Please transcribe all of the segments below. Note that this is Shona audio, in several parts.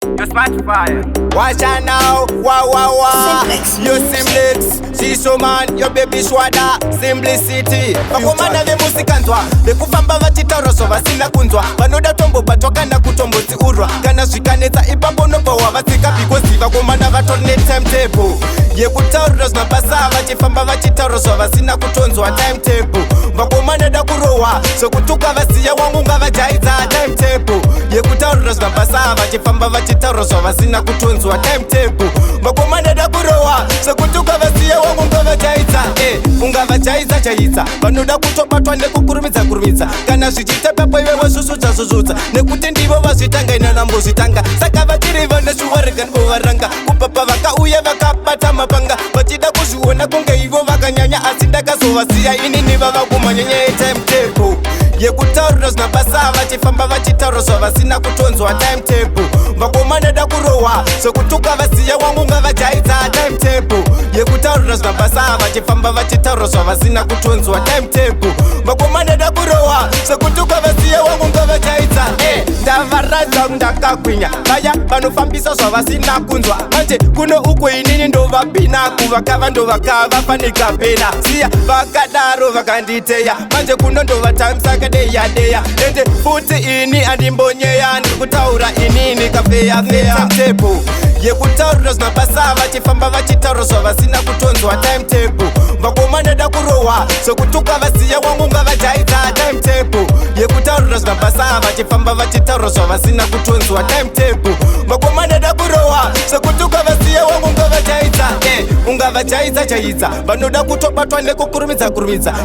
Your Spotify. Watch out now, wow. You Simplex, Siso man, your baby Swada, Simplicity. Vakomana ve musikanzwa, vekufamba vachitaroso vasina kunzwa. Vanoda tombo batwakana kutomboti urwa. Kana zvikanetsa ipapo nobva vasika because vakomana vatorine timetable. Yekutaurira zvinobasa vachifamba vachitaroso vasina kutonzwa timetable. Vakomana da kurohwa, sokutuka vasiya wangu ngavajaidza timetable. Yekutaurira zvinobasa vachifamba vachitaroso vasina kutonzwa timetable. Vakomana da kurohwa, sokutuka vasiya wangu ngavajaidza ungavajaidza vanoda kutobatwa nekukurumidza kana zvichiita papo ive vazvuzvudza nekuti ndivo vazvitanga ina nambozvitanga saka vachiriva neshuwarika ndivovaranga kupapa vakauya vakabata mapanga vachida kuzviona kunge ivo vakanyanya asi ndakazovasiya ini nivava kumanyanya yetimetable yekutaurira zvinobasa vachifamba vachitaurira vasina kutonzwa timetable. Vakomana da kurohwa sokutuka vasiya wangu ngavajaidza timetable. Yekutaurira zvinobasa vachifamba vachitaurira vasina kutonzwa timetable. Vakomana da kurohwa sokutuka vasiya wangu ngavajaidza ndavaradza ndakagwinya vaya vanofambisa zvavasina kunzwa manje kuno uko inini ndovapinaku vakava ndovakavafanika pena siya vakadaro vakanditeya manje kuno ndovatamsakadeya ende futi ini andimbonyeya ndikutaura inini kafeya timetable yekutaurira zvinobasa vachifamba vachitaura zvavasina kutonzwa timetable. Vakomana da kurohwa sokutuka vasiya wangu ngavajaidza timetable. Yekutaurira zvinobasa vachifamba vachitaura zvavasina kutonzwa timetable. Vakomana da kurohwa sokutuka vasiya wangu ngavajaidza ungavajaidza vanoda kutobatwa nekukurumidza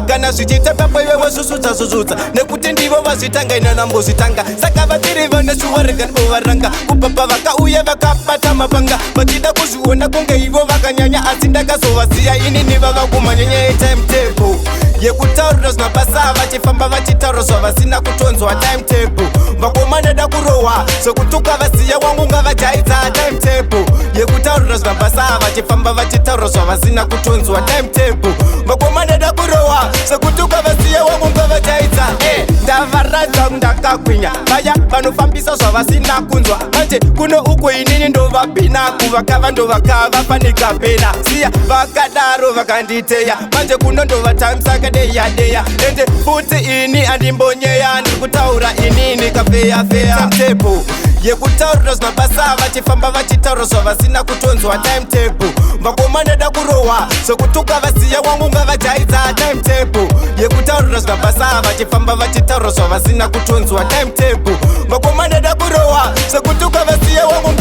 kana zvichiita papo ive vazvuzvudza nekuti ndivo vazvitanga ina nambozvitanga saka vachiriva neshuwarika ndivovaranga kupapa vakauya vakabata mapanga vachida kuzviona kunge ivo vakanyanya asi ndakazovasiya ini nivava kumanyanya yetimetable yekutaurira zvinobasa vachifamba vachitaura zvavasina kutonzwa timetable. Vakomana da kurohwa sokutuka vasiya wangu ngavajaidza timetable. Yekutaurira zvinobasa vachifamba vachitaura zvavasina kutonzwa timetable. Vakomana da kurohwa sokutuka vasiya wangu ngavajaidza ndavaradza ndakagwinya vaya vanofambisa zvavasina kunzwa manje kuno uko inini ndovapinaku vakava ndovakavafanika pena siya vakadaro vakanditeya manje kuno ndovatamsakadeya ende futi ini andimbonyeya ndikutaura inini kafeya timetable yekutaurira zvinobasa vachifamba vachitaura zvavasina kutonzwa timetable. Vakomana da kurohwa sokutuka vasiya wangu ngavajaidza timetable. Yekutaurira zvinobasa vachifamba vachitaura zvavasina kutonzwa timetable. Vakomana da kurohwa sokutuka vasiya wangu